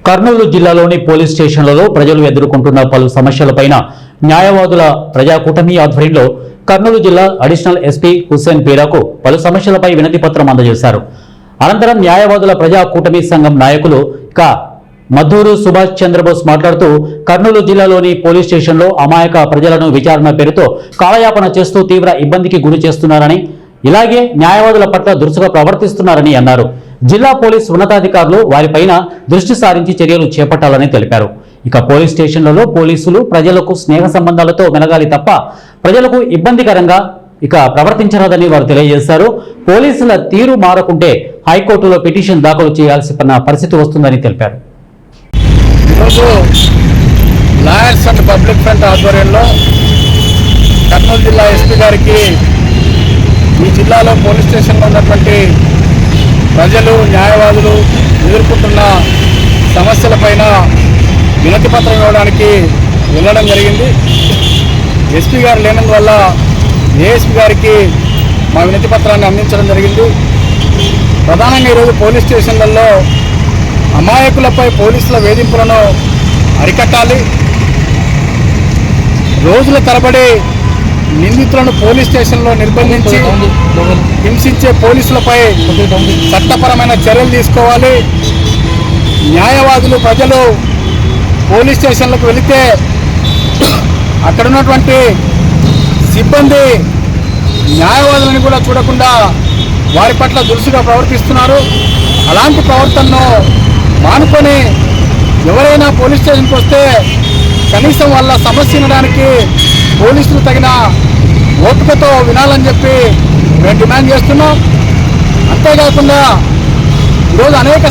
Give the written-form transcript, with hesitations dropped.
కర్నూలు జిల్లాలోని పోలీస్ స్టేషన్లలో ప్రజలు ఎదుర్కొంటున్న పలు సమస్యలపైన న్యాయవాదుల ప్రజాకూటమి ఆధ్వర్యంలో కర్నూలు జిల్లా అడిషనల్ ఎస్పీ హుస్సేన్ పీరాకు పలు సమస్యలపై వినతి పత్రం అందజేశారు. అనంతరం న్యాయవాదుల ప్రజాకూటమి సంఘం నాయకులు మద్దూరు సుభాష్ చంద్రబోస్ మాట్లాడుతూ కర్నూలు జిల్లాలోని పోలీస్ స్టేషన్లో అమాయక ప్రజలను విచారణ పేరుతో కాలయాపన చేస్తూ తీవ్ర ఇబ్బందికి గురి చేస్తున్నారని, ఇలాగే న్యాయవాదుల పట్ల దురుసుగా ప్రవర్తిస్తున్నారని అన్నారు. జిల్లా పోలీస్ ఉన్నతాధికారులు వారిపైన దృష్టి సారించి చర్యలు చేపట్టాలని తెలిపారు. ఇక పోలీస్ స్టేషన్లలో పోలీసులు ప్రజలకు స్నేహ సంబంధాలతో మెలగాలి తప్ప ప్రజలకు ఇబ్బందికరంగా ప్రవర్తించరాదని వారు తెలియజేశారు. పోలీసుల తీరు మారకుంటే హైకోర్టులో పిటిషన్ దాఖలు చేయాల్సిన పరిస్థితి వస్తుందని తెలిపారు. ఈరోజు లాయర్స్ అండ్ పబ్లిక్ ఫ్రంట్ ఆధ్వర్యంలో కర్నూలు జిల్లా ఎస్పీ గారికి ఈ జిల్లాలో పోలీస్ స్టేషన్లో ఉన్నటువంటి ప్రజలు న్యాయవాదులు ఎదుర్కొంటున్న సమస్యలపైన వినతి పత్రం ఇవ్వడానికి వెళ్ళడం జరిగింది. ఎస్పీ గారు లేనందువల్ల ఏఎస్పీ గారికి మా వినతి పత్రాన్ని అందించడం జరిగింది. ప్రధానంగా ఈరోజు పోలీస్ స్టేషన్లలో అమాయకులపై పోలీసుల వేధింపులను అరికట్టాలి. రోజుల తరబడి నిందితులను పోలీస్ స్టేషన్లో నిర్బంధించి హింసించే పోలీసులపై చట్టపరమైన చర్యలు తీసుకోవాలి. న్యాయవాదులు ప్రజలు పోలీస్ స్టేషన్లకు వెళితే అక్కడ ఉన్నటువంటి సిబ్బంది న్యాయవాదులను కూడా చూడకుండా వారి పట్ల దురుసుగా ప్రవర్తిస్తున్నారు. అలాంటి ప్రవర్తనను మానుకొని ఎవరైనా పోలీస్ స్టేషన్కి వస్తే కనీసం వాళ్ళ సమస్య వినడానికి పోలీసులు తగిన ఓపికతో వినాలని చెప్పి మేము డిమాండ్ చేస్తున్నాం. అంతేకాకుండా ఈరోజు అనేక